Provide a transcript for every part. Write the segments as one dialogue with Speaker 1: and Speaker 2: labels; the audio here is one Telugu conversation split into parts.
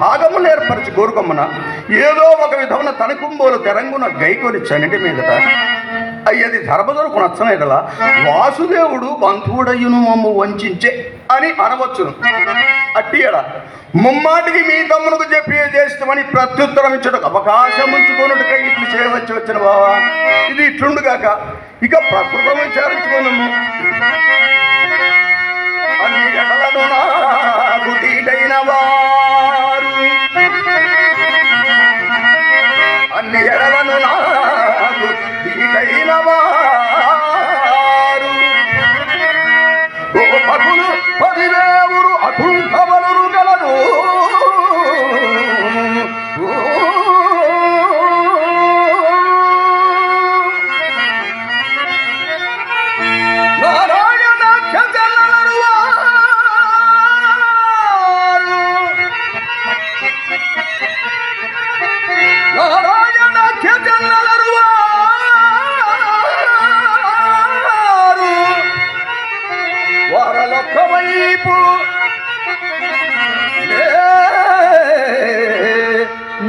Speaker 1: భాగములు ఏర్పరిచి కోరుకొమ్మన ఏదో ఒక విధమున తనకుంబోలు తెరంగున గైకొని చనిటి మీదట అయ్యది ధర్మదొరకు నచ్చనేటలా వాసుదేవుడు బంధువుడయ్యును మమ్ము వంచే అని అనవచ్చును. అట్టియడ ముమ్మాటికి మీ తమ్మునికి చెప్పి చేస్తామని ప్రత్యుత్తరం ఇచ్చటకు అవకాశం ఉంచుకోనుడికై ఇట్లు చేయవచ్చి వచ్చిన బావా, ఇది ఇట్లుండుగాక ఇక ప్రకృతం విచారించుకోను. అన్ని ఎడలను నాకు తీడైన వారు, అన్ని ఎడలను నాకు తీడైన వారు, ఓ పగులు పదివేవురు అటుంకవలు గలరు.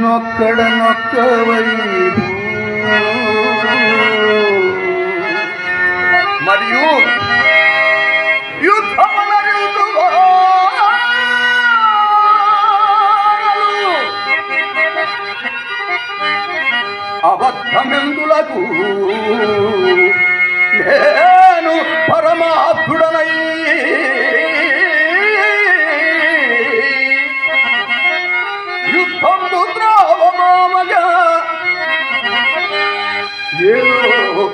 Speaker 1: నొక్కడ నొక్కవైపు మరియు అబద్ధమెందులకు నేను పరమాత్ముడనై యుద్ధంబు ద్రోవమామగా ఏదో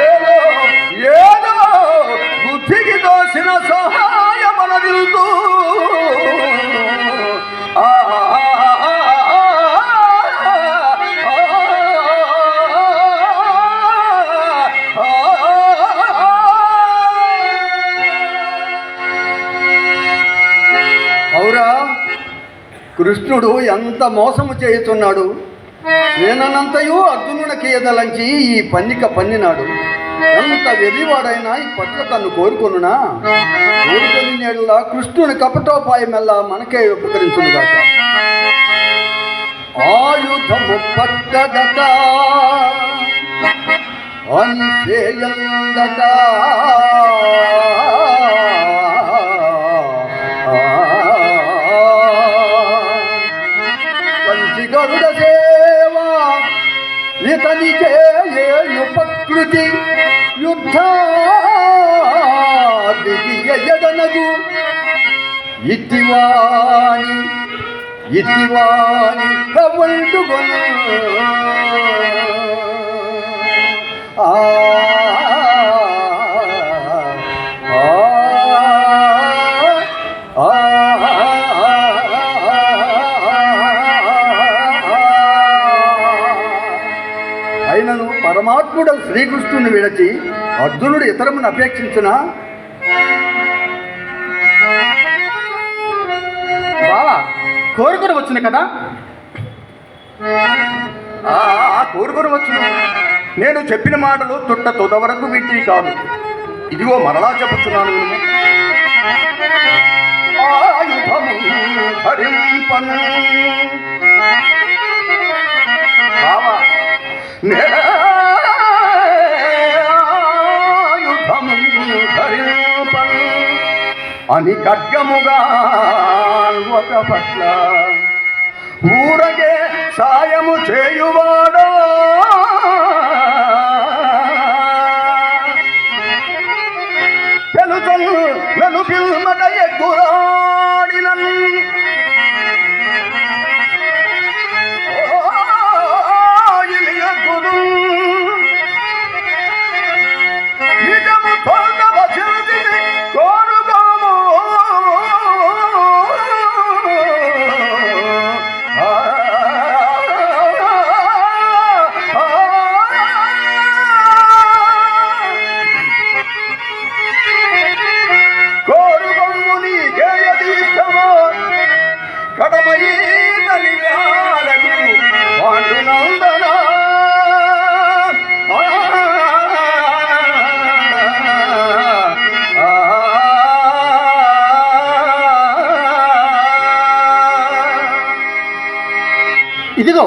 Speaker 1: ఏదో ఏదో బుద్ధికి దోసిన సహాయమనదిల్తూ కృష్ణుడు ఎంత మోసము చేయుతున్నాడు. సేనంతయు అర్జునుడికి ఎదలంచి ఈ పన్నిక పన్నినాడు. ఎంత వెర్రివాడైనా ఈ పట్ల తను కోరుకొనునా? కోరుకొని నేడులా కృష్ణుని కపటోపాయమెల్లా మనకే ఉపకరించునుగాక. ఆయుధము పట్టదట అని చేయందట, గరుడ సేవా ఇతనికే ఉపకృతి యుద్ధాదికి ఎదనగు ఇతివాని ఇతివాని కవండుగొను అయినను పరమాత్ముడు శ్రీకృష్ణుని విడచి అర్జునుడు ఇతరమును అపేక్షించునా?
Speaker 2: బావా కోరుకొని వచ్చును కదా.
Speaker 1: కోరుకొని వచ్చును. నేను చెప్పిన మాటలు తుద వరకు వీటివి కాదు. ఇదిగో మరలా చెప్పుచున్నాను. ఆయుధము హరింపను బావా, ఆయుధము హరింపను అని ఖడ్గముగా ఒక పట్ల ఊరగే సాయము చేయువాడా తెలుసను నన్ను పిల్మట ఎగ్గురాడినని నిజము తోడవ చెందిని కోరుకోము కోరుకొమ్ము నీకే యదీష్టమో కడమయీతని వ్యాలకు పాండునందన
Speaker 2: ఇదిగో